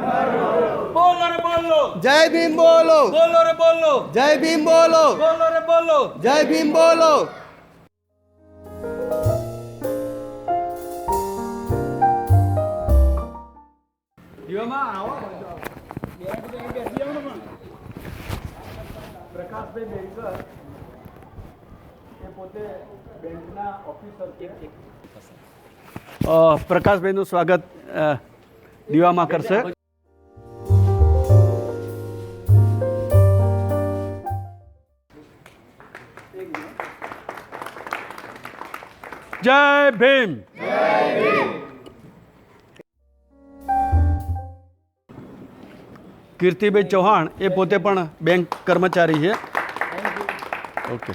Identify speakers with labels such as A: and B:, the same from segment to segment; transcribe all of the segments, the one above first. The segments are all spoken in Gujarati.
A: બોલો રે બોલો,
B: જય ભીમ બોલો,
A: બોલો રે બોલો,
B: જય ભીમ બોલો,
A: બોલો રે બોલો.
B: જય ભીમ બોલો.
A: દીવામાં આવો બેસી જાવ ને. પણ પ્રકાશભાઈ બેનકર એ પોતે બેંકના ઓફિસર છે. પ્રકાશભાઈનું સ્વાગત દીવામાં કરશે. જય ભીમ. કીર્તિભાઈ ચૌહાણ એ પોતે પણ બેંક કર્મચારી છે. ઓકે.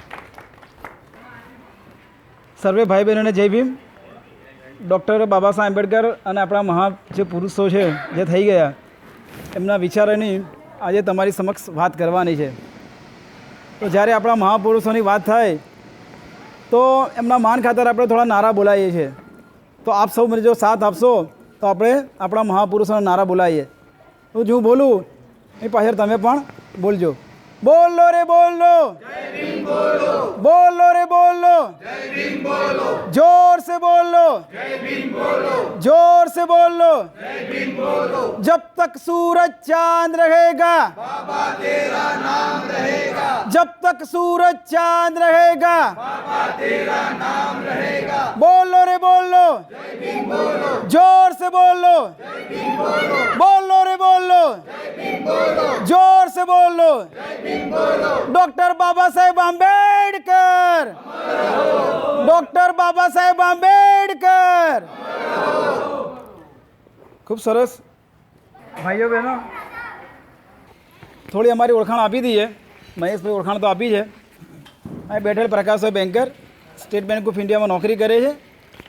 C: સર્વે ભાઈ બહેનોને જય ભીમ. ડૉક્ટર બાબા સાહેબ આંબેડકર અને આપણા મહા જે પુરુષો છે જે થઈ ગયા એમના વિચારોની આજે તમારી સમક્ષ વાત કરવાની છે. તો જ્યારે આપણા મહાપુરુષોની વાત થાય તો એમના માન ખાતર આપણે થોડા નારા બોલાવીએ છીએ. તો આપ સૌ મને જો સાથ આપશો તો આપણે આપણા મહાપુરુષોના નારા બોલાવીએ. તો જો હું બોલું એ પાછળ તમે પણ બોલજો. બોલો રે બોલો, બોલો રે બોલો, जोर से बोलो, जोर से बोलो, जब तक सूरज चांद रहेगा, बाबा तेरा नाम रहेगा, जब तक सूरज चांद रहेगा, बाबा तेरा नाम रहेगा. बोलो रे बोलो, जोर से बोलो, बोलो रे बोलो, जोर से बोलो. Doctor Baba Saheb Ambedkar, doctor Baba Saheb Ambedkar. ખૂબ સરસ. ભાઈઓ બહેનો થોડી અમારી ઓળખાણ આપી દઈએ. મહેશભાઈ ઓળખાણ તો આપી છે. અહીં બેઠેલ પ્રકાશભાઈ બેન્કર સ્ટેટ બેંક ઓફ ઇન્ડિયામાં નોકરી કરે છે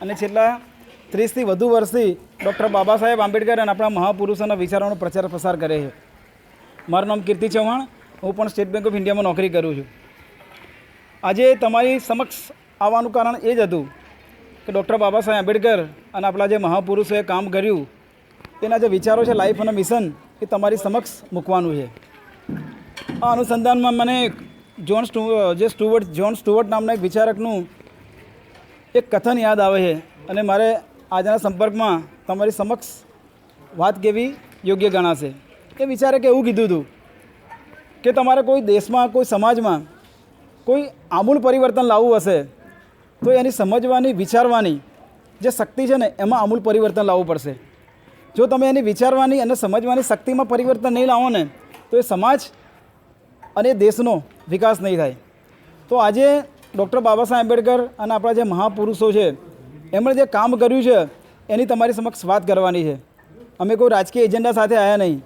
C: અને છેલ્લા 30થી વધુ વર્ષથી ડૉક્ટર બાબા સાહેબ આંબેડકર અને આપણા મહાપુરુષોના વિચારોનો પ્રચાર પ્રસાર કરે છે. મારું નામ કીર્તિ ચૌહાણ, હું પણ સ્ટેટ બેંક ઓફ ઇન્ડિયામાં નોકરી કરું છું. આજે તમારી સમક્ષ આવવાનું કારણ એ જ હતું કે ડૉક્ટર બાબા સાહેબ આંબેડકર અને આપણા જે મહાપુરુષોએ કામ કર્યું એના જે વિચારો છે, લાઈફ અને મિશન, એ તમારી સમક્ષ મૂકવાનું છે. આ અનુસંધાનમાં મને જ્હોન સ્ટુઅર્ટ નામના એક વિચારકનું એક કથન યાદ આવે છે અને મારે આજના સંપર્કમાં તમારી સમક્ષ વાત કેવી યોગ્ય ગણાશે. એ વિચારકે એવું કીધું હતું કે તમારે કોઈ દેશમાં, કોઈ સમાજમાં કોઈ આમૂલ પરિવર્તન લાવવું હશે તો એની સમજવાની, વિચારવાની જે શક્તિ છે ને એમાં આમૂલ પરિવર્તન લાવવું પડશે. જો તમે એની વિચારવાની અને સમજવાની શક્તિમાં પરિવર્તન નહીં લાવો ને તો એ સમાજ અને દેશનો વિકાસ નહીં થાય. તો આજે ડૉક્ટર બાબા સાહેબ આંબેડકર અને આપણા જે મહાપુરુષો છે એમણે જે કામ કર્યું છે એની તમારી સમક્ષ વાત કરવાની છે. અમે કોઈ રાજકીય એજન્ડા સાથે આવ્યા નહીં,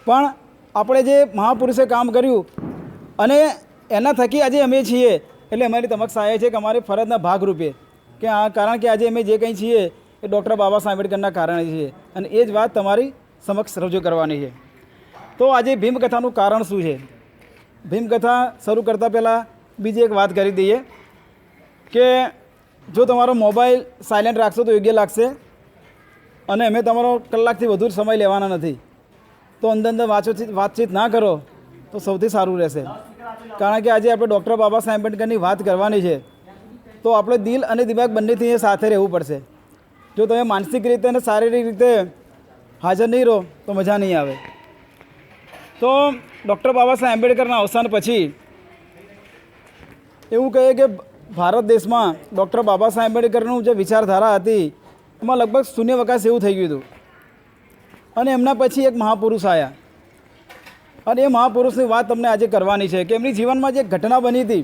C: પણ આપણે જે મહાપુરુષે કામ કર્યું અને એના થકી આજે અમે છીએ એટલે અમારી સમક્ષ આવ્યા છે કે અમારી ફરજના ભાગરૂપે કે કારણ કે આજે અમે જે કંઈ છીએ એ ડૉક્ટર બાબા સાહેબ આંબેડકરના કારણે છીએ અને એ જ વાત તમારી સમક્ષ રજૂ કરવાની છે. તો આજે ભીમકથાનું કારણ શું છે? ભીમકથા શરૂ કરતાં પહેલાં બીજી એક વાત કરી દઈએ કે જો તમારો મોબાઈલ સાયલેન્ટ રાખશો તો યોગ્ય લાગશે અને અમે તમારો કલાકથી વધુ સમય લેવાના નથી. તો અંદર વાતચીત ના કરો તો સૌથી સારું રહેશે. કારણ કે આજે આપણે ડૉક્ટર બાબા સાહેબ આંબેડકરની વાત કરવાની છે તો આપણે દિલ અને દિમાગ બંનેથી એ સાથે રહેવું પડશે. જો તમે માનસિક રીતે અને શારીરિક રીતે હાજર નહીં રહો તો મજા નહીં આવે. તો ડૉક્ટર બાબા સાહેબ આંબેડકરના અવસાન પછી એવું કહીએ કે ભારત દેશમાં ડૉક્ટર બાબા સાહેબ આંબેડકરનું જે વિચારધારા હતી એમાં લગભગ શૂન્યાવકાશ એવું થઈ ગયું હતું અને એમના પછી એક મહાપુરુષ આવ્યા અને એ મહાપુરુષની વાત તમને આજે કરવાની છે કે એમની જીવનમાં જે ઘટના બની હતી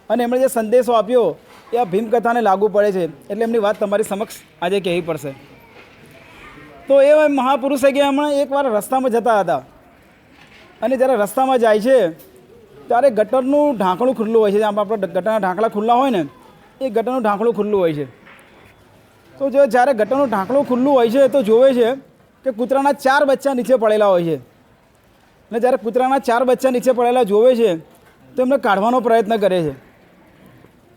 C: અને એમણે જે સંદેશો આપ્યો એ આ ભીમકથાને લાગુ પડે છે એટલે એમની વાત તમારી સમક્ષ આજે કહેવી પડશે. તો એ મહાપુરુષે કે હમણાં એકવાર રસ્તામાં જતા હતા અને જ્યારે રસ્તામાં જાય છે ત્યારે ગટરનું ઢાંકણું ખુલ્લું હોય છે. આમ આપણે ગટરના ઢાંકણા ખુલ્લા હોય ને એ ગટરનું ઢાંકણું ખુલ્લું હોય છે. તો જો જ્યારે ગટરનું ઢાંકણું ખુલ્લું હોય છે તો જોવે છે કે કૂતરાના 4 બચ્ચા નીચે પડેલા હોય છે અને જ્યારે કૂતરાના 4 બચ્ચા નીચે પડેલા જોવે છે તો એમને કાઢવાનો પ્રયત્ન કરે છે.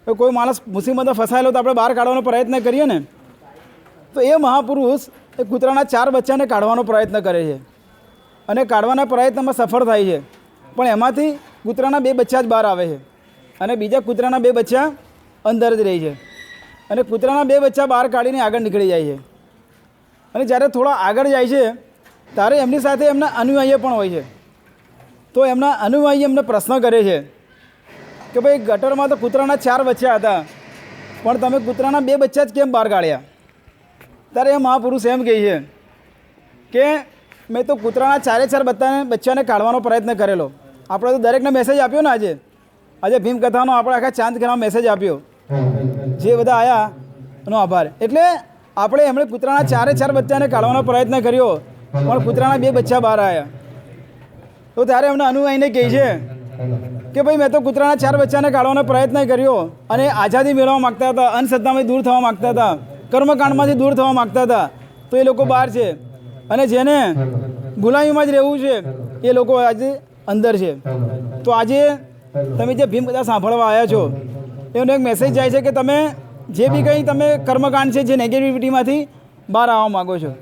C: તો કોઈ માણસ મુસીબતમાં ફસાયેલો તો આપણે બહાર કાઢવાનો પ્રયત્ન કરીએ ને, તો એ મહાપુરુષ એ કૂતરાના 4 બચ્ચાને કાઢવાનો પ્રયત્ન કરે છે અને કાઢવાના પ્રયત્નમાં સફળ થાય છે, પણ એમાંથી કૂતરાના 2 બચ્ચા જ બહાર આવે છે અને બીજા કૂતરાના 2 બચ્ચા અંદર જ રહે છે. અને કૂતરાના 2 બચ્ચા બહાર કાઢીને આગળ નીકળી જાય છે. અને જ્યારે થોડા આગળ જાય છે ત્યારે એમની સાથે એમના અનુયાયીઓ પણ હોય છે. તો એમના અનુયાયી એમને પ્રશ્ન કરે છે કે ભાઈ ગટરમાં તો કૂતરાના 4 બચ્ચા હતા, પણ તમે કૂતરાના 2 બચ્ચા જ કેમ બહાર કાઢ્યા? ત્યારે એ મહાપુરુષ એમ કહે છે કે મેં તો કૂતરાના 4 બચ્ચાને કાઢવાનો પ્રયત્ન કરેલો. આપણે તો દરેકને મેસેજ આપ્યો ને આજે ભીમ કથાનો આપણે આખા ચાંદ ઘરમાં મેસેજ આપ્યો, જે બધા આવ્યા એનો આભાર. એટલે આપણે એમણે કૂતરાના 4 બચ્ચાને કાઢવાનો પ્રયત્ન કર્યો, પણ કૂતરાના 2 બચ્ચા બહાર આવ્યા. તો ત્યારે એમને અનુયાયીને કહે છે કે ભાઈ મેં તો કૂતરાના 4 બચ્ચાને કાઢવાનો પ્રયત્ન કર્યો અને આઝાદી મેળવવા માગતા હતા, અંધશ્રદ્ધામાંથી દૂર થવા માગતા હતા, કર્મકાંડમાંથી દૂર થવા માગતા હતા, તો એ લોકો બહાર છે. અને જેને ગુલામીમાં જ રહેવું છે એ લોકો આજે અંદર છે. તો આજે તમે જે ભીમ કથા સાંભળવા આવ્યા છો એનો એક મેસેજ જાય છે કે તમે જે બી કંઈ તમે કર્મકાંડ છે, જે નેગેટિવિટીમાંથી બહાર આવવા માગો છો.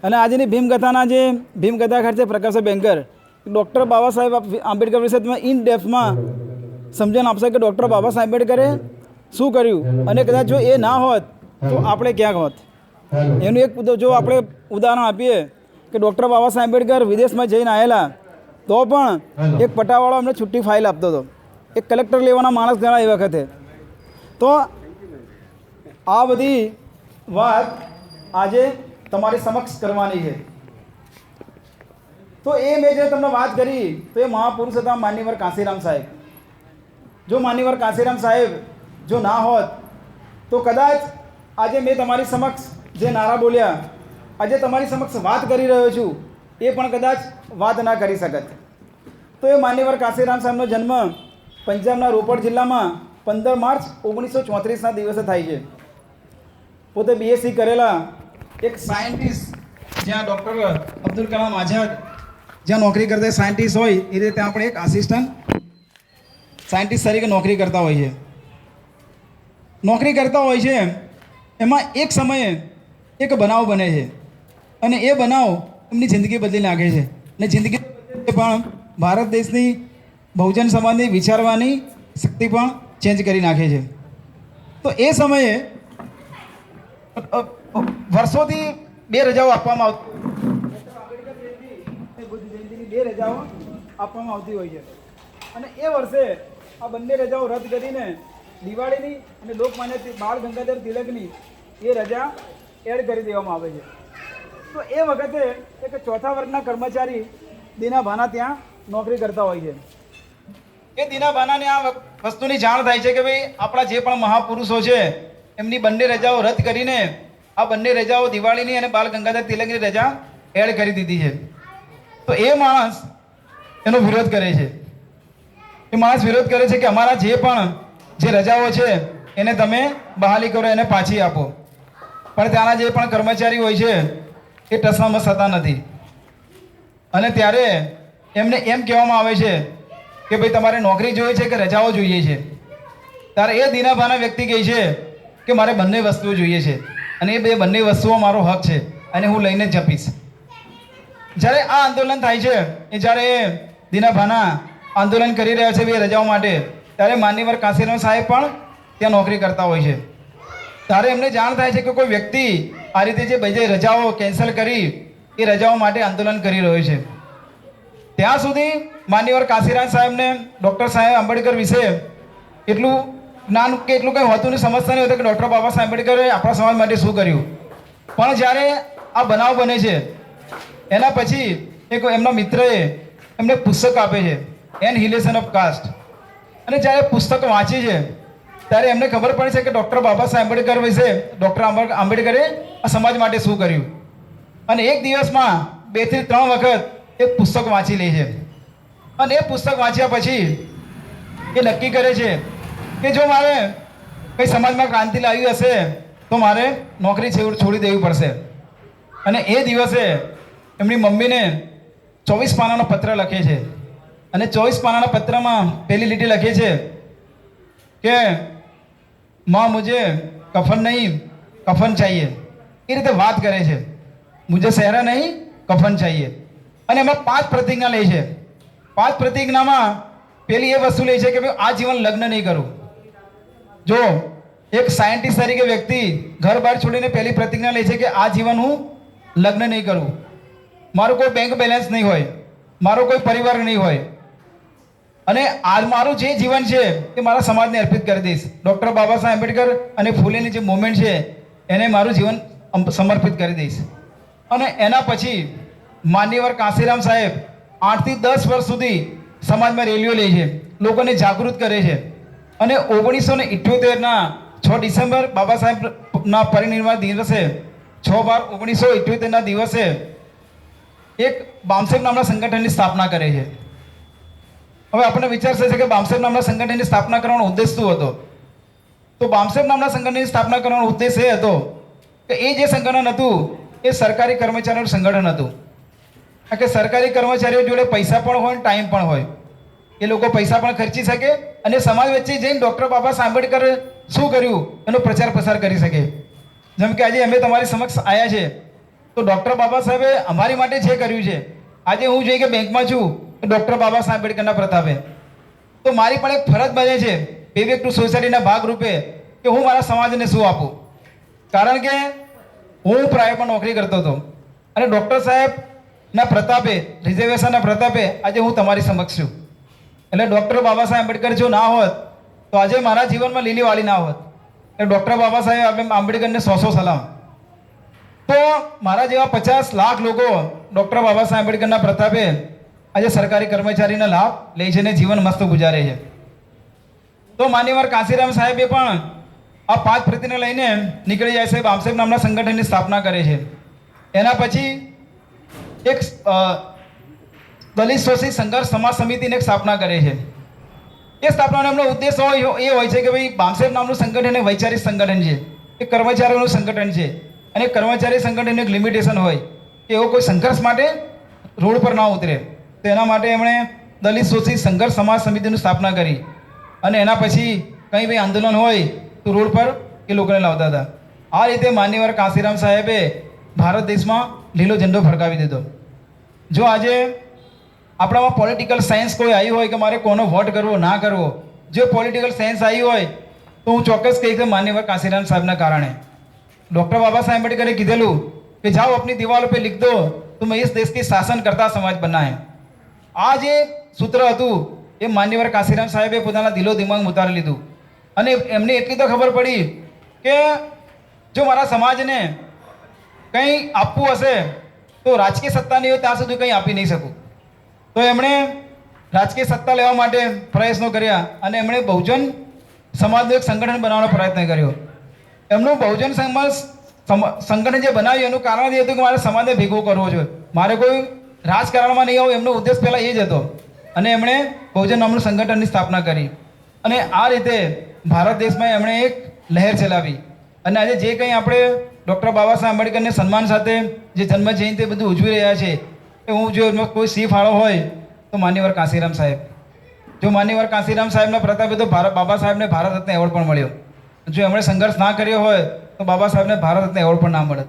C: અને આજની ભીમ કથાના જે ભીમ કથા ખર્ચે પ્રકાશ બેંકર ડૉક્ટર બાબા સાહેબ આંબેડકર વિશે તમે ઇન ડેપ્થમાં સમજણ આપશે કે ડૉક્ટર બાબા સાહેબ આંબેડકરે શું કર્યું, અને કદાચ જો એ ના હોત તો આપણે ક્યાંક હોત. એનું એક જો આપણે ઉદાહરણ આપીએ કે ડૉક્ટર બાબા સાહેબ આંબેડકર વિદેશમાં જઈને આવેલા તો પણ એક પટાવાળો અમને છુટ્ટી ફાઇલ આપતો હતો, એક કલેક્ટર લેવાના માણસ ઘણા એ વખતે. તો આ બધી વાત આજે તમારી સમક્ષ કરવાની છે. તો એ મેં જે તમને વાત કરી તો એ મહાપુરુષ હતા માનનીવર કાંશીરામ સાહેબ. જો માનનીવર કાંશીરામ સાહેબ જો ના હોત તો કદાચ આજે મેં તમારી સમક્ષ જે નારા બોલ્યા, આજે તમારી સમક્ષ વાત કરી રહ્યો છું, એ પણ કદાચ વાત ના કરી શકત. તો એ માનનીવર કાંશીરામ સાહેબનો જન્મ પંજાબના રોપડ જિલ્લામાં 15 માર્ચ 1934ના દિવસે થાય છે. પોતે BSc કરેલા એક સાયન્ટિસ્ટ, જ્યાં ડૉક્ટર અબ્દુલ કલામ આઝાદ જ્યાં નોકરી કરતા સાયન્ટિસ્ટ હોય એ રીતે ત્યાં આપણે એક આસિસ્ટન્ટ સાયન્ટિસ્ટ તરીકે નોકરી કરતા હોય છે. એમાં એક સમયે એક બનાવ બને છે અને એ બનાવ એમની જિંદગી બદલી નાખે છે. અને જિંદગી પણ ભારત દેશની બહુજન સમાજની વિચારવાની શક્તિ પણ ચેન્જ કરી નાખે છે. તો એ સમયે વર્ષોથી 2 રજાઓ આપવામાં આવતી, 2 રજાઓ આપવામાં આવતી હોય છે. અને એ વર્ષે આ બંને રજાઓ રદ કરીને દિવાળીની અને લોકમાન્ય બાળ ગંગાધર તિલકની એ રજા એડ કરી દેવામાં આવે છે. તો એ વખતે એક 4થા વર્ગના કર્મચારી દીનાભાના ત્યાં નોકરી કરતા હોય છે. એ દીનાભાનાને આ વસ્તુની જાણ થાય છે કે ભાઈ આપણા જે પણ મહાપુરુષો છે એમની બંને રજાઓ રદ કરીને આ બંને રજાઓ દિવાળીની અને બાળ ગંગાધર તિલકની રજા એડ કરી દીધી છે. તો એ માણસ એનો વિરોધ કરે છે. કે અમારા જે પણ જે રજાઓ છે એને તમે બહાલી કરો, એને પાછી આપો. પણ ત્યાંના જે પણ કર્મચારી હોય છે એ ટસમસ થતા નથી. અને ત્યારે એમને એમ કહેવામાં આવે છે કે ભાઈ તમારે નોકરી જોઈએ છે કે રજાઓ જોઈએ છે? ત્યારે એ દીનાભાના વ્યક્તિ કહે છે કે મારે બંને વસ્તુઓ જોઈએ છે અને એ બંને વસ્તુઓ મારો હક છે અને હું લઈને જ જપીશ. જ્યારે આ આંદોલન થાય છે એ જ્યારે દીનાભાના આંદોલન કરી રહ્યા છે એ રજાઓ માટે, ત્યારે માનનીવર કાંશીરામ સાહેબ પણ ત્યાં નોકરી કરતા હોય છે. ત્યારે એમને જાણ થાય છે કે કોઈ વ્યક્તિ આ રીતે જે બીજી રજાઓ કેન્સલ કરી એ રજાઓ માટે આંદોલન કરી રહ્યો છે. ત્યાં સુધી માનનીવર કાંશીરામ સાહેબને ડૉક્ટર સાહેબ આંબેડકર વિશે એટલું જ્ઞાન કે એટલું કંઈ હોતું નહીં, સમજતા નહીં હોતું કે ડૉક્ટર બાબા સાહેબ આંબેડકરે આપણા સમાજ માટે શું કર્યું. પણ જ્યારે આ બનાવ બને છે એના પછી એક એમના મિત્રએ એમને પુસ્તક આપે છે, એનહિલેશન ઓફ કાસ્ટ. અને જ્યારે પુસ્તક વાંચી છે ત્યારે એમને ખબર પડે છે કે ડૉક્ટર બાબા સાહેબ આંબેડકર વિશે ડૉક્ટર આંબેડકરે આ સમાજ માટે શું કર્યું. અને એક દિવસમાં 2 થી 3 વખત એ પુસ્તક વાંચી લે છે. અને એ પુસ્તક વાંચ્યા પછી એ નક્કી કરે છે કે જો મારે કંઈ સમાજમાં ક્રાંતિ લાવી હશે તો મારે નોકરી છોડી દેવી પડશે. અને એ દિવસે એમની મમ્મીને 24 પાનાનો પત્ર લખે છે. અને 24 પાનાના પત્રમાં પહેલી લીટી લખી છે કે माँ मुझे कफन नहीं कफन चाहिए. એ રીતે વાત કરે છે, મુझे सेहरा नहीं कफन चाहिए. અને એમાં 5 પ્રતિજ્ઞા લે છે. 5 પ્રતિજ્ઞામાં પેલી એ વસ્તુ લે છે કે ભાઈ આ જીવન લગ્ન નહીં કરું. જો એક સાયન્ટિસ્ટ તરીકે વ્યક્તિ ઘર બહાર છોડીને પહેલી પ્રતિજ્ઞા લે છે કે આ જીવન હું લગ્ન નહીં કરું. મારું કોઈ બેંક બેલેન્સ નહીં હોય, મારો કોઈ પરિવાર નહીં હોય, અને આજ મારું જે જીવન છે એ મારા સમાજને અર્પિત કરી દઈશ. ડૉક્ટર બાબા સાહેબ આંબેડકર અને ફૂલેની જે મુવમેન્ટ છે એને મારું જીવન સમર્પિત કરી દઈશ. અને એના પછી માન્યવર કાંશીરામ સાહેબ 8 થી 10 વર્ષ સુધી સમાજમાં રેલીઓ લે છે, લોકોને જાગૃત કરે છે. અને 1978ના 6 ડિસેમ્બર બાબા સાહેબના પરિનિર્વાણ દિવસે 6/12/1978ના દિવસે એક બામસેબ નામના સંગઠનની સ્થાપના કરે છે. હવે આપણને વિચાર થશે કે બામસેબ નામના સંગઠનની સ્થાપના કરવાનો ઉદ્દેશ શું હતો? તો બામસેબ નામના સંગઠનની સ્થાપના કરવાનો ઉદ્દેશ એ હતો કે એ જે સંગઠન હતું એ સરકારી કર્મચારીઓનું સંગઠન હતું. કારણ કે સરકારી કર્મચારીઓ જોડે પૈસા પણ હોય, ટાઈમ પણ હોય. એ લોકો પૈસા પણ ખર્ચી શકે અને સમાજ વચ્ચે જઈને ડૉક્ટર બાબા સાહેબ આંબેડકર શું કર્યું એનો પ્રચાર પ્રસાર કરી શકે. જેમ કે આજે અમે તમારી સમક્ષ આવ્યા છે તો ડૉક્ટર બાબા સાહેબે અમારી માટે જે કર્યું છે, આજે હું જોઈએ કે બેંકમાં છું ડૉક્ટર બાબા સાહેબ આંબેડકરના પ્રતાપે, તો મારી પણ એક ફરજ બને છે પેબેક ટુ સોસાયટીના ભાગરૂપે કે હું મારા સમાજને શું આપું. કારણ કે હું પ્રાઇવેટમાં નોકરી કરતો હતો અને ડૉક્ટર સાહેબના પ્રતાપે, રિઝર્વેશનના પ્રતાપે આજે હું તમારી સમક્ષ છું. એટલે ડૉક્ટર બાબા સાહેબ આંબેડકર જો ના હોત તો આજે મારા જીવનમાં લીલી વાળી ના હોત. એટલે ડૉક્ટર બાબા સાહેબ આંબેડકરને 100 સલામ. તો મારા જેવા 50 લાખ લોકો ડૉક્ટર બાબા સાહેબ આંબેડકરના પ્રતાપે આજે સરકારી કર્મચારીના લાભ લે છે અને જીવન મસ્ત ગુજારે છે. તો માન્યવર કાંશીરામ સાહેબે પણ આ 5 પ્રતિજ્ઞા લઈને નીકળી જાય છે. બામસેબ નામના સંગઠનની સ્થાપના કરે છે. એના પછી એક દલિત શોષિત સંઘર્ષ સમાજ સમિતિની સ્થાપના કરે છે. એ સ્થાપનાનો એમનો ઉદ્દેશ એ હોય છે કે ભાઈ બામસેબ નામનું સંગઠન એ વૈચારિક સંગઠન છે, એ કર્મચારીઓનું સંગઠન છે. અને કર્મચારી સંગઠનનું એક લિમિટેશન હોય કે એવો કોઈ સંઘર્ષ માટે રોડ પર ના ઉતરે. તો એના માટે એમણે દલિત શોષિત સંઘર્ષ સમાજ સમિતિની સ્થાપના કરી. અને એના પછી કંઈ બી આંદોલન હોય તો રોડ પર એ લોકોને લાવતા હતા. આ રીતે માન્યવર કાંશીરામ સાહેબે ભારત દેશમાં લીલો ઝંડો ફરકાવી દીધો. જો આજે આપણામાં પોલિટિકલ સાયન્સ કોઈ આવી હોય કે મારે કોનો વોટ કરવો ના કરવો, જો પોલિટિકલ સાયન્સ આવી હોય તો હું ચોક્કસ કહીશ કે માન્યવર કાંશીરામ સાહેબના કારણે. डॉक्टर बाबा साहेब आंबेडकर કીધેલું કે જાઓ अपनी दीवारों पे लिख दो तुम्हें इस देश की शासन करता समाज बनना है. આ જે સૂત્ર હતું એ માન્યવર કાંશીરામ સાહેબે પોતાના દિલો દિમાગમાં ઉતારી લીધું. અને એમને એટલી તો ખબર પડી કે જો મારા સમાજને કંઈ આપવું હશે તો રાજકીય સત્તા નહીં હોય ત્યાં સુધી કંઈ આપી નહીં શકું. તો એમણે રાજકીય સત્તા લેવા માટે પ્રયત્નો કર્યા અને એમણે બહુજન સમાજનું એક સંગઠન બનાવવાનો પ્રયત્ન કર્યો. એમનું બહુજન સંગઠન જે બનાવ્યું એનું કારણ એ હતું કે મારે સમાજને ભેગો કરવો જોઈએ, મારે કોઈ રાજકારણમાં નહીં આવું, એમનો ઉદ્દેશ પહેલાં એ જ હતો. અને એમણે બહુજન નામનું સંગઠનની સ્થાપના કરી અને આ રીતે ભારત દેશમાં એમણે એક લહેર ચલાવી. અને આજે જે કંઈ આપણે ડૉક્ટર બાબા સાહેબ આંબેડકરને સન્માન સાથે જે જન્મ જયંતિ બધું ઉજવી રહ્યા છે એ હું જો એમાં કોઈ સિંહ ફાળો હોય તો માન્યવર કાંશીરામ સાહેબ. જો માન્યવર કાંશીરામ સાહેબના પ્રતાપે તો બાબા સાહેબને ભારત રત્ન એવોર્ડ પણ મળ્યો. જો એમણે સંઘર્ષ ના કર્યો હોય તો બાબા સાહેબને ભારત રત્ન એવોર્ડ પણ ના મળત.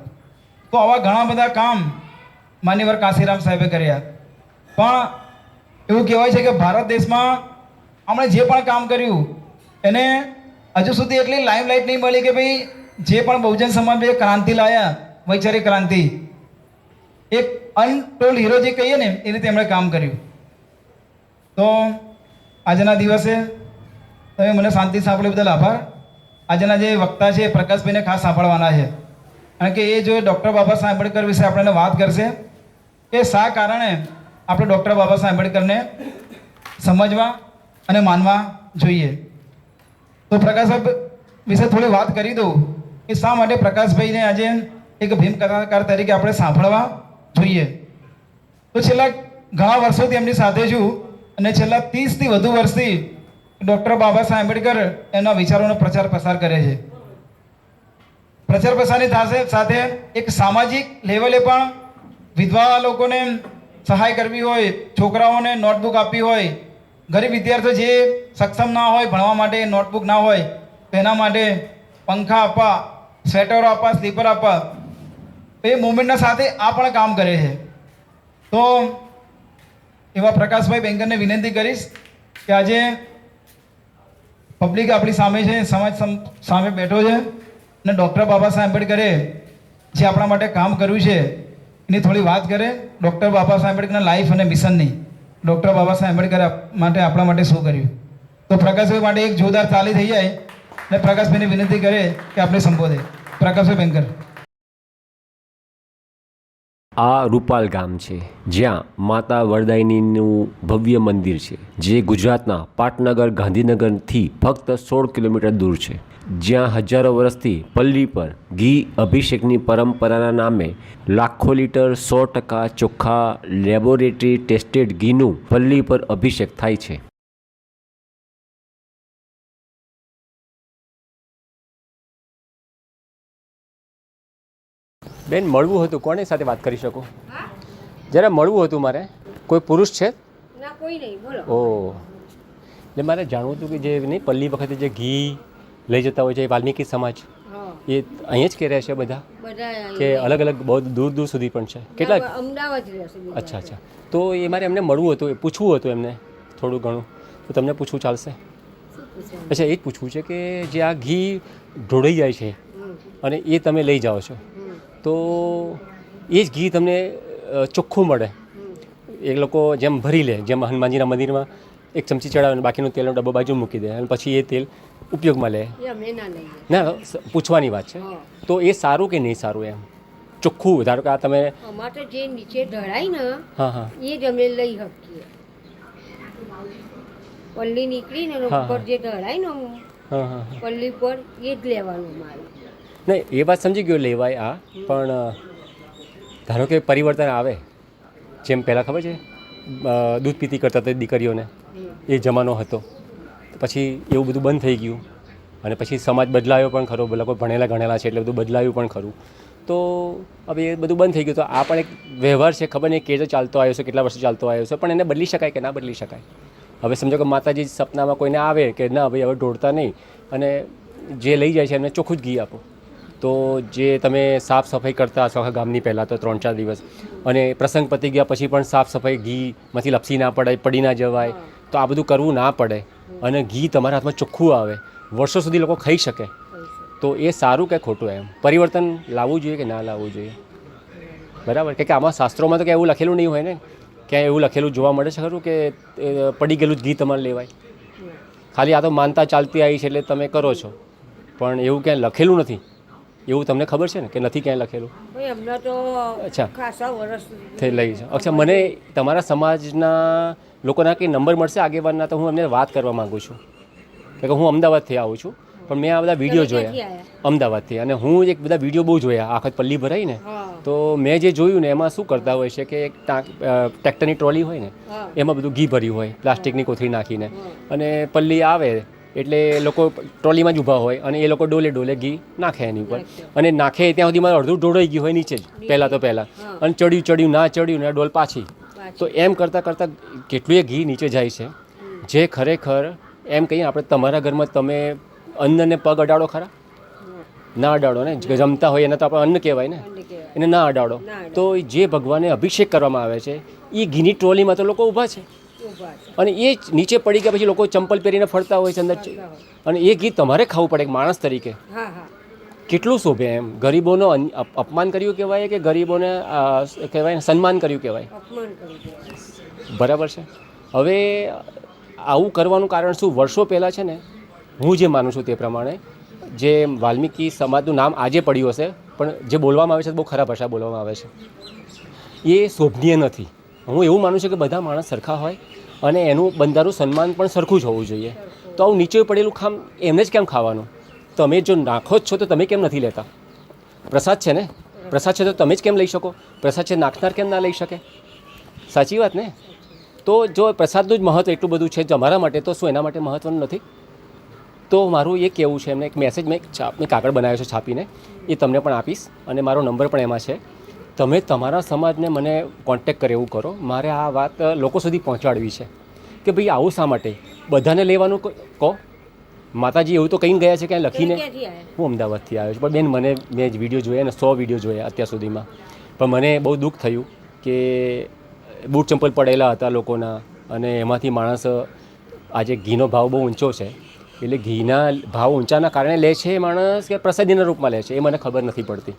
C: તો આવા ઘણા બધા કામ માન્યવર કાંશીરામ સાહેબે કર્યા. પણ એવું કહેવાય છે કે ભારત દેશમાં આપણે જે પણ કામ કર્યું એને હજુ સુધી એટલી લાઇમલાઇટ નહીં મળી કે ભાઈ જે પણ બહુજન સમાજે ક્રાંતિ લાયા, વૈચારિક ક્રાંતિ, એક અનટોલ્ડ હીરો જે કહીએ ને એ રીતે એમણે કામ કર્યું. તો આજના દિવસે તમે મને શાંતિ સાંભળ્યો બદલ આભાર. આજના જે વક્તા છે પ્રકાશભાઈને ખાસ સાંભળવાના છે કારણ કે એ જો ડૉક્ટર બાબા સાહેબ આંબેડકર વિશે આપણને વાત કરશે કે શા કારણે આપણે ડૉક્ટર બાબા સાહેબ આંબેડકરને સમજવા અને માનવા જોઈએ. તો પ્રકાશભાઈ વિશે થોડી વાત કરી દઉં કે શા માટે પ્રકાશભાઈને આજે એક ભીમ કથાકાર તરીકે આપણે સાંભળવા જોઈએ. તો છેલ્લા ઘણા વર્ષોથી એમની સાથે છું અને છેલ્લા 30થી વધુ વર્ષથી ડૉક્ટર બાબા સાહેબ આંબેડકર એમના વિચારોનો પ્રચાર પ્રસાર કરે છે. પ્રચાર પ્રસારની સાથે એક સામાજિક લેવલે પણ વિધવા લોકોને સહાય કરવી હોય, છોકરાઓને નોટબુક આપવી હોય, ગરીબ વિદ્યાર્થીઓ જે સક્ષમ ના હોય ભણવા માટે, નોટબુક ના હોય તો એના માટે પંખા આપવા, સ્વેટરો આપવા, સ્લીપર આપવા, એ મુવમેન્ટના સાથે આ પણ કામ કરે છે. તો એવા પ્રકાશભાઈ બેંકરને વિનંતી કરીશ કે આજે પબ્લિક આપણી સામે છે, સમાજ સામે બેઠો છે અને ડૉક્ટર બાબા સાહેબ આંબેડકરે જે આપણા માટે કામ કર્યું છે એની થોડી વાત કરે. ડૉક્ટર બાબા સાહેબ આંબેડકરના લાઈફ અને મિશનની. ડૉક્ટર બાબા સાહેબ આંબેડકર માટે આપણા માટે શું કર્યું. તો પ્રકાશભાઈ માટે એક જોરદાર તાલી થઈ જાય અને પ્રકાશભાઈને વિનંતી કરે કે આપણે સંબોધે. પ્રકાશભાઈ બેંકર.
D: આ રૂપાલ ગામ છે જ્યાં માતા વરદાયીનીનું ભવ્ય મંદિર છે, જે ગુજરાતના પાટનગર ગાંધીનગરથી ફક્ત 16 કિલોમીટર દૂર છે, જ્યાં હજારો વર્ષથી પલ્લી પર ઘી અભિષેકની પરંપરાના નામે લાખો લીટર 100% ચોખ્ખા લેબોરેટરી ટેસ્ટેડ ઘીનું પલ્લી પર અભિષેક થાય છે. બેન, મળવું હતું, કોની સાથે વાત કરી શકું? જરા મળવું હતું મારે. કોઈ પુરુષ છે?
E: ના, કોઈ નહીં, બોલો.
D: ઓહ, એટલે મારે જાણવું હતું કે જે નહીં પલ્લી વખતે જે ઘી લઈ જતા હોય છે વાલ્મીકી સમાજ, એ અહીંયા જ કે રહે છે બધા કે અલગ અલગ બહુ દૂર દૂર સુધી પણ છે? કેટલા?
E: અમદાવાદ રહેશે.
D: અચ્છા અચ્છા. તો એ મારે એમને મળવું હતું, પૂછવું હતું એમને થોડું ઘણું, તો તમને પૂછવું ચાલશે? અચ્છા, એ જ પૂછવું છે કે જે આ ઘી ઢોળાઈ જાય છે અને એ તમે લઈ જાઓ છો, તો એ જ ઘી તમને ચોખ્ખું મળે? એ લોકો જેમ ભરી લે, જેમ હનુમાનજીના મંદિરમાં એક ચમચી ચડાવે અને બાકીનું તેલનો ડબ્બો બાજુ મૂકી દે અને પછી એ તેલ ઉપયોગમાં લે. ના, પૂછવાની વાત છે. તો એ સારું કે નહીં સારું? એમ ચોખ્ખું, ધારો કે આ તમે
E: અમારે જે નીચે ઢળાય ને,
D: હા હા,
E: એ જ અમે લઈ શકીએ. પલ્લી નીકળીને ઉપર જે ઢળાય ને,
D: હા હા,
E: પલ્લી પર એ જ લેવાનું મારે.
D: નહીં, એ વાત સમજી ગયો, લેવાય આ. પણ ધારો કે પરિવર્તન આવે, જેમ પહેલાં ખબર છે દૂધ પીતી કરતા હતા દીકરીઓને, એ જમાનો હતો, પછી એવું બધું બંધ થઈ ગયું અને પછી સમાજ બદલાયો પણ ખરો, લોકો ભણેલા ગણેલા છે એટલે બધું બદલાયું પણ ખરું. તો હવે એ બધું બંધ થઈ ગયું. તો આ પણ એક વ્યવહાર છે, ખબર નહીં કે ચાલતો આવ્યો છે, કેટલા વર્ષથી ચાલતો આવ્યો છે, પણ એને બદલી શકાય કે ના બદલી શકાય? હવે સમજો કે માતાજી સપનામાં કોઈને આવે કે ના ભાઈ હવે ઢોળતા નહીં, અને જે લઈ જાય છે એમને ચોખ્ખું જ ઘી આપો. તો જે તમે સાફ સફાઈ કરતા હશો આખા ગામની પહેલાં તો 3-4 દિવસ, અને પ્રસંગ પતી ગયા પછી પણ સાફ સફાઈ, ઘીમાંથી લપસી ના પડાય, પડી ના જવાય, તો આ બધું કરવું ના પડે અને ઘી તમારા હાથમાં ચોખ્ખું આવે, વર્ષો સુધી લોકો ખાઈ શકે, તો એ સારું કે ખોટું? એમ પરિવર્તન લાવવું જોઈએ કે ના લાવવું જોઈએ? બરાબર કે આમાં શાસ્ત્રોમાં તો કે એવું લખેલું નહીં હોય ને, ક્યાંય એવું લખેલું જોવા મળે છે ખરું કે પડી ગયેલું જ ઘી તમારે લેવાય? ખાલી આ તો માનતા ચાલતી આવી છે એટલે તમે કરો છો, પણ એવું ક્યાંય લખેલું નથી. એવું તમને ખબર છે ને કે નથી ક્યાંય લખેલું? અચ્છા, થઈ લઈ છે. અચ્છા, મને તમારા સમાજના લોકોના કંઈ નંબર મળશે આગેવાનના, તો હું એમને વાત કરવા માગું છું. કે હું અમદાવાદથી આવું છું, પણ મેં આ બધા વિડીયો જોયા અમદાવાદથી, અને હું એક બધા વિડીયો બહુ જોયા, આખત પલ્લી ભરાઈ ને, તો મેં જે જોયું ને એમાં શું કરતા હોય છે કે એક ટ્રેક્ટરની ટ્રોલી હોય ને, એમાં બધું ઘી ભર્યું હોય પ્લાસ્ટિકની કોથળી નાખીને, અને પલ્લી આવે એટલે લોકો ટ્રોલીમાં જ ઊભા હોય અને એ લોકો ડોલે ડોલે ઘી નાખે એની ઉપર, અને નાખે ત્યાં સુધી મારે અડધું ઢોળાઈ ગયું હોય નીચે જ પહેલાં તો પહેલાં, અને ચડ્યું ના ચડ્યું ને ડોલ પાછી. તો એમ કરતાં કરતાં કેટલું એ ઘી નીચે જાય છે, જે ખરેખર એમ કહીએ આપણે તમારા ઘરમાં તમે અન્નને પગ અડાડો ખરા? ના અડાડો ને, જમતા હોય એને તો આપણે અન્ન કહેવાય ને, એને ના અડાડો. તો જે ભગવાનને અભિષેક કરવામાં આવે છે એ ઘીની ટ્રોલીમાં તો લોકો ઊભા છે, અને એ જ નીચે પડી ગયા પછી લોકો ચંપલ પહેરીને ફરતા હોય છે અંદર, અને એ ઘી તમારે ખાવું પડે એક માણસ તરીકે. કેટલું શોભે એમ? ગરીબોનો અપમાન કર્યું કહેવાય કે ગરીબોને કહેવાય સન્માન કર્યું કહેવાય? બરાબર છે. હવે આવું કરવાનું કારણ શું? વર્ષો પહેલાં છે ને, હું જે માનું છું તે પ્રમાણે, જે વાલ્મીકી સમાજનું નામ આજે પડ્યું હશે, પણ જે બોલવામાં આવે છે બહુ ખરાબ ભાષા બોલવામાં આવે છે, એ શોભનીય નથી. હું એવું માનું છું કે બધા માણસ સરખા હોય અને એનું બંધારું સન્માન પણ સરખું જ હોવું જોઈએ. તો આવું નીચે પડેલું ખામ એમને જ કેમ ખાવાનું? તમે જો નાખો જ છો તો તમે કેમ નથી લેતા? પ્રસાદ છે ને, પ્રસાદ છે તો તમે જ કેમ લઈ શકો? પ્રસાદ છે નાખનાર કેમ ના લઈ શકે? સાચી વાત ને? તો જો પ્રસાદનું જ મહત્ત્વ એટલું બધું છે તમારા માટે, તો શું એના માટે મહત્ત્વનું નથી? તો મારું એ કહેવું છે એમને, એક મેસેજ મેં કાગળ બનાવ્યો છે છાપીને, એ તમને પણ આપીશ, અને મારો નંબર પણ એમાં છે. તમે તમારા સમાજને મને કોન્ટેક્ટ કરે એવું કરો. મારે આ વાત લોકો સુધી પહોંચાડવી છે કે ભાઈ આવું શા માટે બધાને લેવાનું કહો? માતાજી એવું તો કહીને ગયા છે ક્યાંય લખીને? હું અમદાવાદથી આવ્યો છું, પણ બેન મેં વિડીયો જોયા ને 100 વિડીયો જોયા અત્યાર સુધીમાં, પણ મને બહુ દુઃખ થયું કે બૂટ ચંપલ પડેલા હતા લોકોના, અને એમાંથી માણસ આજે ઘીનો ભાવ બહુ ઊંચો છે, એટલે ઘીના ભાવ ઊંચાના કારણે લે છે માણસ કે પ્રસાદીના રૂપમાં લે છે એ મને ખબર નથી પડતી.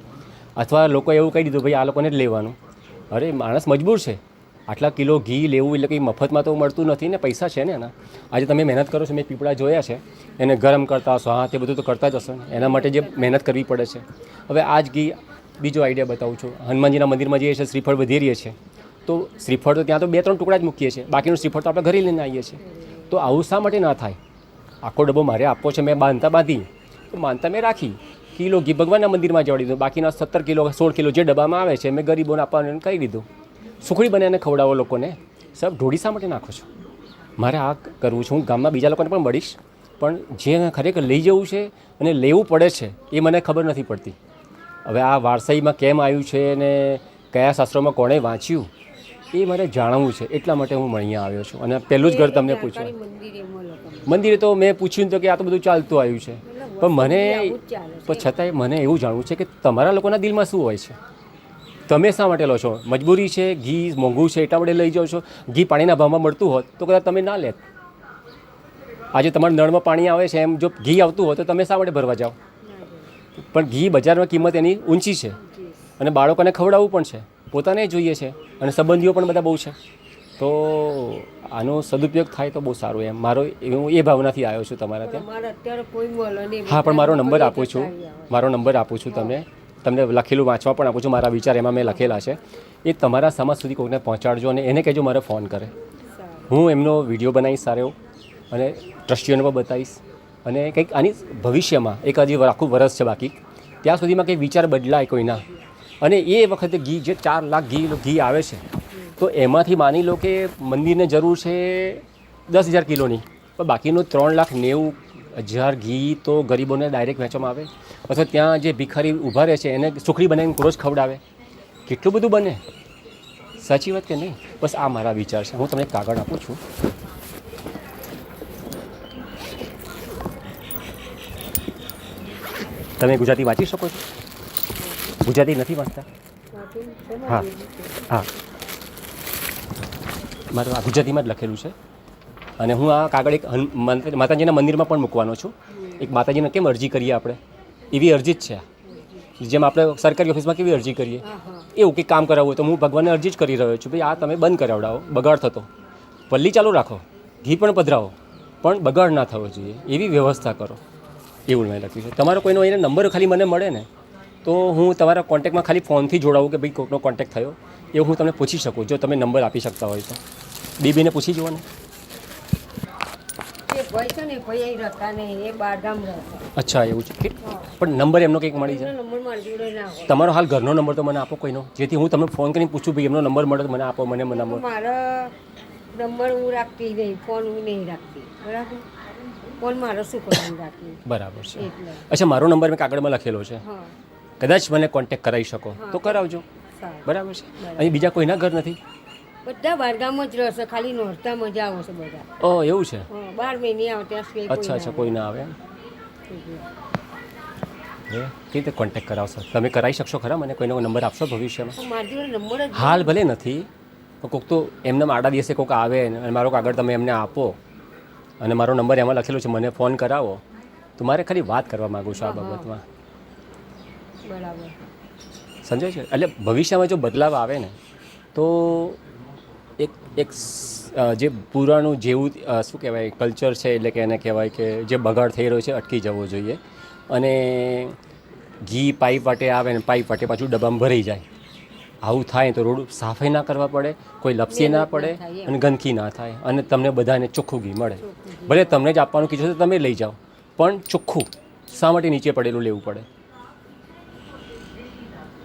D: અથવા લોકોએ એવું કહી દીધું ભાઈ આ લોકોને જ લેવાનું. અરે માણસ મજબૂર છે, આટલા કિલો ઘી લેવું એટલે કંઈ મફતમાં તો મળતું નથી ને, પૈસા છે ને એના. આજે તમે મહેનત કરો છો, મેં પીપળા જોયા છે, એને ગરમ કરતા હશો, હા તે બધું તો કરતા જ હશો ને, એના માટે જે મહેનત કરવી પડે છે. હવે આ જ ઘી, બીજો આઈડિયા બતાવું છું. હનુમાનજીના મંદિરમાં જઈએ છીએ, શ્રીફળ વધેરીએ છીએ, તો શ્રીફળ તો ત્યાં તો 2-3 ટુકડા જ મૂકીએ છીએ, બાકીનું શ્રીફળ તો આપણે ઘરે લઈને આવીએ છીએ. તો આવું શા માટે ના થાય? આખો ડબ્બો મારે આપવો છે, મેં બાંધી તો માનતા મેં રાખી, કિલો ઘી ભગવાનના મંદિરમાં જવા દીધું, બાકીના 17 કિલો 16 કિલો જે ડબ્બામાં આવે છે મેં ગરીબોને આપવાનું કહી દીધું. સુખડી બનાવીને ખવડાવો લોકોને. સબ ઢોળી શા માટે નાખો છો? મારે આ કરવું છે, હું ગામમાં બીજા લોકોને પણ મળીશ, પણ જે ખરેખર લઈ જવું છે અને લેવું પડે છે એ મને ખબર નથી પડતી. હવે આ વારસાઈમાં કેમ આવ્યું છે અને કયા શાસ્ત્રોમાં કોણે વાંચ્યું એ મારે જાણવું છે, એટલા માટે હું અહીંયા આવ્યો છું. અને પહેલું જ ઘર તમને પૂછ્યું, મંદિરે તો મેં પૂછ્યું તો કે આ તો બધું ચાલતું આવ્યું છે, પણ મને પણ છતાંય મને એવું જાણવું છે કે તમારા લોકોના દિલમાં શું હોય છે? તમે શા માટે લો છો? મજબૂરી છે, ઘી મોંઘું છે એટલા માટે લઈ જાઓ છો? ઘી પાણીના ભાવમાં મળતું હોત તો કદાચ તમે ના લેત. આજે તમારા નળમાં પાણી આવે છે, એમ જો ઘી આવતું હોય તો તમે શા માટે ભરવા જાઓ? પણ ઘી બજારમાં કિંમત એની ઊંચી છે, અને બાળકોને ખવડાવવું પણ છે, પોતાને જોઈએ છે, અને સંબંધીઓ પણ બધા બહુ છે. તો આનો સદુપયોગ થાય તો બહુ સારું એમ મારો હું એ ભાવનાથી આવ્યો છું તમારા ત્યાં. હા, પણ મારો નંબર આપું છું, તમને લખેલું વાંચવા પણ આપું છું, મારા વિચાર એમાં મેં લખેલા છે. એ તમારા સમાજ સુધી કોઈને પહોંચાડજો અને એને કહેજો મારે ફોન કરે. હું એમનો વિડીયો બનાવીશ સારો, અને ટ્રસ્ટીઓને પણ બતાવીશ, અને કંઈક આની ભવિષ્યમાં એક હજી આખું વરસ છે બાકી, ત્યાં સુધીમાં કંઈક વિચાર બદલાય કોઈના. અને એ વખતે ઘી જે 4 લાખ ઘી આવે છે, તો એમાંથી માની લો કે મંદિરને જરૂર છે 10,000 કિલોની, પણ બાકીનું 3,90,000 ઘી તો ગરીબોને ડાયરેક્ટ વેચવામાં આવે, અથવા ત્યાં જે ભિખારી ઊભા રહે છે એને સુખડી બનાવીને રોજ ખવડાવે. કેટલું બધું બને. સાચી વાત કે નહીં? બસ આ મારા વિચાર છે. હું તમને કાગળ આપું છું. તમે ગુજરાતી વાંચી શકો છો? ગુજરાતી નથી વાંચતા? હા હા, મારું આ ગુજરાતીમાં જ લખેલું છે. અને હું આ કાગળ એક માતાજીના મંદિરમાં પણ મૂકવાનો છું. એક માતાજીને કેમ અરજી કરીએ આપણે, એવી અરજી જ છે. જેમ આપણે સરકારી ઓફિસમાં કેવી અરજી કરીએ, એવું કંઈક કામ કરાવવું તો હું ભગવાનને અરજી જ કરી રહ્યો છું, ભાઈ આ તમે બંધ કરાવડાવો, બગાડ થતો, પલ્લી ચાલુ રાખો, ઘી પણ પધરાવો, પણ બગાડ ના થવો જોઈએ એવી વ્યવસ્થા કરો, એવું મેં લખ્યું છે. તમારો કોઈનો એને નંબર ખાલી મને મળે ને તો હું તમારા કોન્ટેક્ટમાં ખાલી ફોનથી જોડાવું કે ભાઈ કોઈકનો કોન્ટેક્ટ થયો, એવું હું તમને પૂછી શકું, જો તમે નંબર આપી શકતા હોય તો. બીબીને પૂછી જુઓ ને. અચ્છા, એવું છે. પણ નંબર એમનો કંઈક મળી જાય? તમારો હાલ ઘરનો નંબર તો મને આપો કોઈનો, જેથી હું તમને ફોન કરીને પૂછું ભાઈ એમનો નંબર મળે તો મને આપો. મને નંબર
E: નંબર હું રાખતી નહીં, ફોન હું નહીં રાખતી, બરાબર? ફોન મારો શું કરવાનું રાખી?
D: બરાબર છે. અચ્છા, મારો નંબર મેં કાગળમાં લખેલો છે, કદાચ મને કોન્ટેક્ટ કરાવી શકો તો કરાવજો. બરાબર છે. અહીં બીજા કોઈના ઘર નથી?
E: બધા બારગામમાં જ રહેશે, ખાલી નોરતા મજા આવશે બધા.
D: ઓ એવું છે.
E: 12 મહિને આવે ત્યાં.
D: અચ્છા, કોઈ ના આવે. કેવી રીતે કોન્ટેક્ટ કરાવશો? તમે કરાવી શકશો ખરા? મને કોઈનો નંબર આપશો ભવિષ્યમાં?
E: મારી જોડે નંબર જ
D: હાલ ભલે નથી, પણ કોઈક તો એમને આડા દિવસે કોઈક આવે અને મારો કાગળ તમે એમને આપો અને મારો નંબર એમાં લખેલો છે, મને ફોન કરાવો, તો મારે ખાલી વાત કરવા માગું છું આ બાબતમાં.
E: બરાબર
D: સમજાય છે? એટલે ભવિષ્યમાં જો બદલાવ આવે ને તો એક જે પુરાણું જેવું શું કહેવાય કલ્ચર છે, એટલે કે એને કહેવાય કે જે બગાડ થઈ રહ્યો છે અટકી જવો જોઈએ. અને ઘી પાઇપ વાટે આવે ને પાઇપ વાટે પાછું ડબ્બામાં ભરાઈ જાય. આવું થાય તો રોડ સાફાઈ ના કરવા પડે, કોઈ લપસી ના પડે અને ગંદકી ના થાય, અને તમને બધાને ચોખ્ખું ઘી મળે. ભલે તમને જ આપવાનું કીધું તો તમે લઈ જાઓ, પણ ચોખ્ખું. શા માટે નીચે પડેલું લેવું પડે?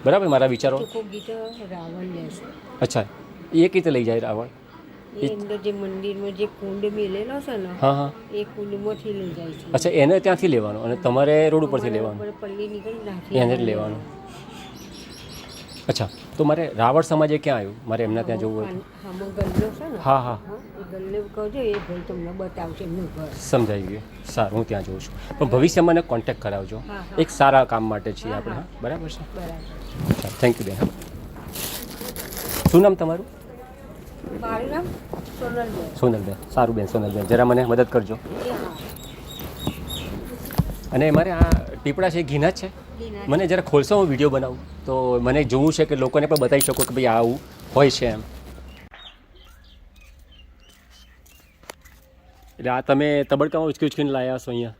D: બરાબર મારા વિચારો? અચ્છા, એ રીતે લઈ જાય રાવણ?
E: એ અંદર જે મંદિરમાં જે કુંડ મેલેલો છે ને,
D: હા હા,
E: એ કુંડમાંથી લઈ જાય છે.
D: અચ્છા, એને ત્યાંથી લેવાનું અને તમારે રોડ ઉપરથી લેવાનું?
E: પલ્લી નીકળી નાખી
D: એને જ લેવાનું. અચ્છા, તો મારે રાવણ સમાજે ક્યાં આવ્યું? મારે એમના ત્યાં જવું હોય?
E: આમાં ગલ્લો છે ને,
D: હા હા,
E: એ ગલ્લે કહજો, એ ભાઈ તમને બતાવશે એમનું ઘર.
D: સમજાઈ ગયું. સારું, હું ત્યાં જોઉં છું. પણ ભવિષ્યમાં મને કોન્ટેક્ટ કરાવજો, એક સારા કામ માટે છીએ આપણે. હા, બરાબર છે.
E: બરાબર.
D: અચ્છા, થેન્ક યુ બેન. શું નામ તમારું?
E: મારું નામ સોનલબેન.
D: સોનલબેન, સારું બેન સોનલબેન, જરા મને મદદ કરજો.
E: એ હા.
D: અને મારે આ ટીપડા છે એ ઘીના જ છે.
E: લીના.
D: મને જરા ખોલશો, હું વિડીયો બનાવું તો મને જોવું છે કે લોકોને પણ બતાવી શકો કે ભાઈ આવું હોય છે એમ. એટલે આ તમે તબડકામાં ઉચકી ઉચકીને લાવ્યા છો અહીંયા?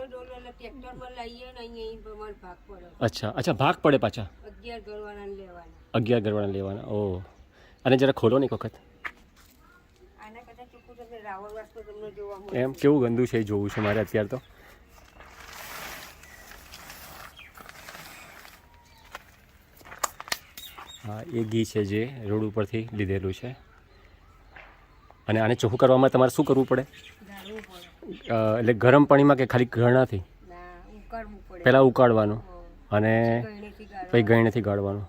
E: ડોલો ટ્રેક્ટરમાં લઈએ ને અહીં પ્રમાણે ભાગ પડે.
D: અચ્છા અચ્છા, ભાગ પડે પાછા
E: 11 ગળવાના લેવાના.
D: 11 ગરવાના લેવાના. ઓહ, અને જરા ખોલો ને એક વખત.
E: આના કરતાં ચોખ્ખું તમને રાવણ વાસ્તો તમને જોવા મળે.
D: એમ કેવું ગંદુ છે એ જોવું છે મારે અત્યારે તો. હા, એ ઘી છે જે રોડ ઉપરથી લીધેલું છે. અને આને ચોખ્ખું કરવામાં તમારે શું કરવું પડે?
E: ગાળવું પડે.
D: એટલે ગરમ પાણીમાં કે ખાલી ઘરણાથી?
E: ના, ઉકાળવું પડે.
D: પહેલાં ઉકાળવાનું અને
E: ગળણીથી ગાળવાનું.
D: પછી ગળણીથી ગાળવાનું.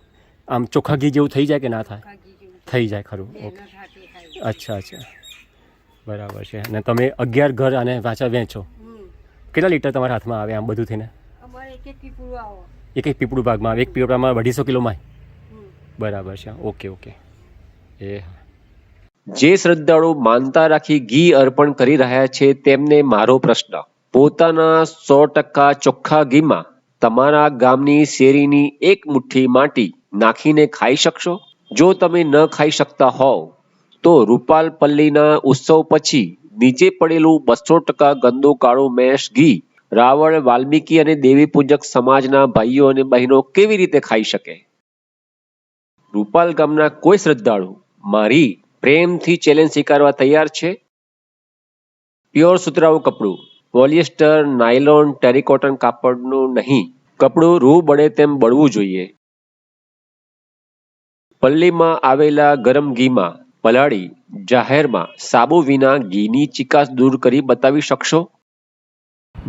D: આમ ચોખ્ખા ઘી જેવું થઈ જાય કે ના થાય?
E: કાગી જેવું.
D: થઈ જાય ખરું.
E: મહેનત
D: ઓકે,
E: હાથે થાય.
D: અચ્છા અચ્છા, બરાબર છે. અને તમે 11 ઘર આને પાછા વેચો. કેટલા લીટર તમારા હાથમાં આવે આમ બધું થઈને?
E: અમારે એક એક પીપળું આવો.
D: એક એક પીપળું ભાગમાં આવે? એક પીપળામાં 250 કિલોમાં?
E: હમ.
D: બરાબર છે. Okay okay. એ
F: જે શ્રદ્ધાળુ માનતા રાખી ઘી અર્પણ કરી રહ્યા છે તેમને મારો પ્રશ્ન, પોતાના 100% ચોખ્ખા ઘીમાં તમારા ગામની શેરીની એક મુઠ્ઠી માટી નાખીને ખાઈ શકશો? જો તમે ન ખાઈ શકતા હોવ તો રૂપાલપલ્લીના ઉત્સવ પછી નીચે પડેલું 200% ગંદુ કાળું મેશ ઘી રાવળ, વાલ્મીકી અને દેવી પૂજક સમાજના ભાઈઓ અને બહેનો કેવી રીતે ખાઈ શકે? રૂપાલ ગામના કોઈ શ્રદ્ધાળુ મારી પ્રેમથી ચેલેન્જ સ્વીકારવા તૈયાર છે? પ્યોર સુતરાઉ કપડું, પોલિએસ્ટર, નાયલોન, ટેરિકોટન કાપડનું નહીં. કપડું રૂ બળે તેમ બળવું જોઈએ. પલ્લીમાં આવેલા ગરમ ઘીમાં પલાળી જાહેરમાં સાબુ વિના ઘીની ચિકાસ દૂર કરી બતાવી શકશો?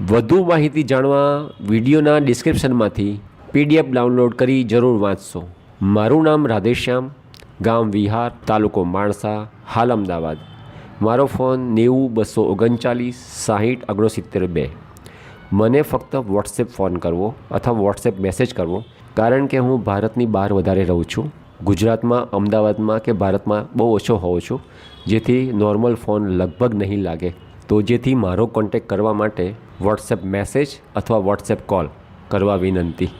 F: વધુ માહિતી જાણવા વિડીયોના ડિસ્ક્રિપ્શનમાંથી PDF ડાઉનલોડ કરી જરૂર વાંચશો. મારું નામ રાધેશ્યામ, ગામ વિહાર, તાલુકો માણસા, હાલ અમદાવાદ. મારો ફોન 90 239 60 69 2. મને ફક્ત વોટ્સએપ ફોન કરવો અથવા વોટ્સએપ મેસેજ કરવો, કારણ કે હું ભારતની બહાર વધારે રહું છું. ગુજરાતમાં, અમદાવાદમાં કે ભારતમાં બહુ ઓછો હોઉં છું, જેથી નોર્મલ ફોન લગભગ નહીં લાગે. તો જેથી મારો કોન્ટેક્ટ કરવા માટે વોટ્સએપ મેસેજ અથવા વોટ્સએપ કોલ કરવા વિનંતી.